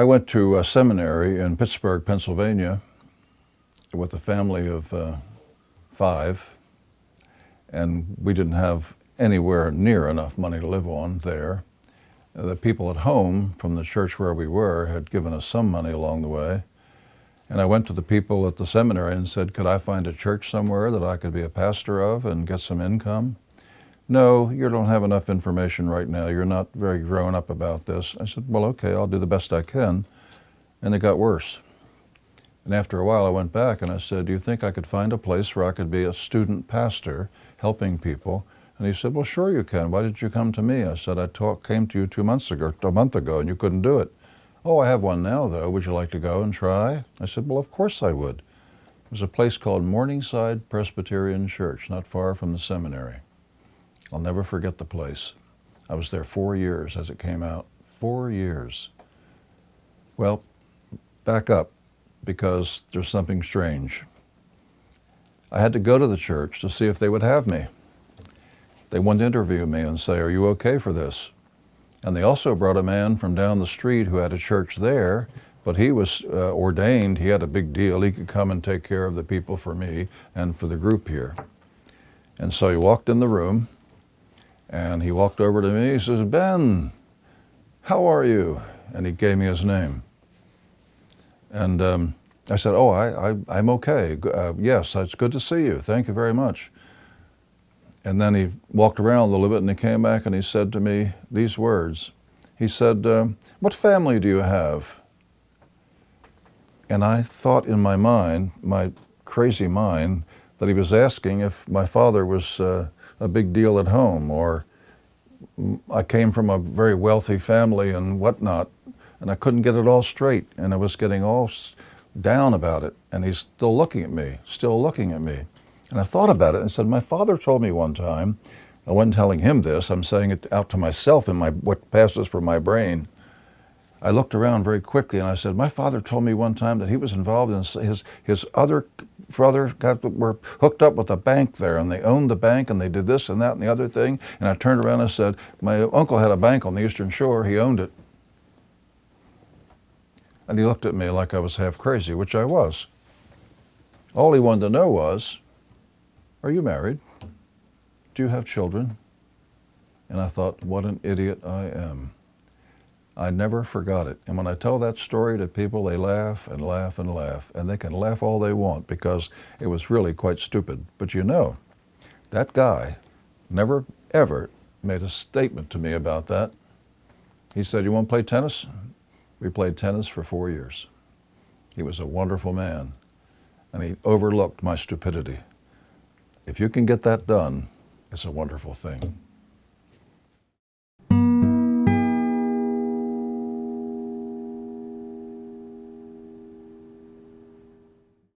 I went to a seminary in Pittsburgh, Pennsylvania, with a family of 5, and we didn't have anywhere near enough money to live on there. The people at home from the church where we were had given us some money along the way. And I went to the people at the seminary and said, could I find a church somewhere that I could be a pastor of and get some income? No, you don't have enough information right now. You're not very grown up about this. I said, well, okay, I'll do the best I can. And it got worse. And after a while, I went back and I said, do you think I could find a place where I could be a student pastor helping people? And he said, well, sure you can. Why didn't you come to me? I said, came to you a month ago, and you couldn't do it. Oh, I have one now, though. Would you like to go and try? I said, well, of course I would. It was a place called Morningside Presbyterian Church, not far from the seminary. I'll never forget the place. I was there 4 years as it came out. 4 years. Well, back up, because there's something strange. I had to go to the church to see if they would have me. They wanted to interview me and say, are you okay for this? And they also brought a man from down the street who had a church there, but he was ordained. He had a big deal. He could come and take care of the people for me and for the group here. And so he walked in the room, and he walked over to me. He says, Ben, how are you? And he gave me his name. And I said, oh, I'm okay. Yes, it's good to see you. Thank you very much. And then he walked around a little bit and he came back and he said to me these words. He said, what family do you have? And I thought in my mind, my crazy mind, that he was asking if my father was a big deal at home, or I came from a very wealthy family and whatnot, and I couldn't get it all straight, and I was getting all down about it. And he's still looking at me. And I thought about it and said, my father told me one time, I wasn't telling him this, I'm saying it out to myself in what passes for my brain. I looked around very quickly and I said, my father told me one time that he was involved in his other brother were hooked up with a bank there, and they owned the bank, and they did this and that and the other thing. And I turned around and said, my uncle had a bank on the Eastern Shore, he owned it. And he looked at me like I was half crazy, which I was. All he wanted to know was, are you married? Do you have children? And I thought, what an idiot I am. I never forgot it. And when I tell that story to people, they laugh and laugh and laugh. And they can laugh all they want because it was really quite stupid. But you know, that guy never, ever made a statement to me about that. He said, you want to play tennis? We played tennis for 4 years. He was a wonderful man. And he overlooked my stupidity. If you can get that done, it's a wonderful thing.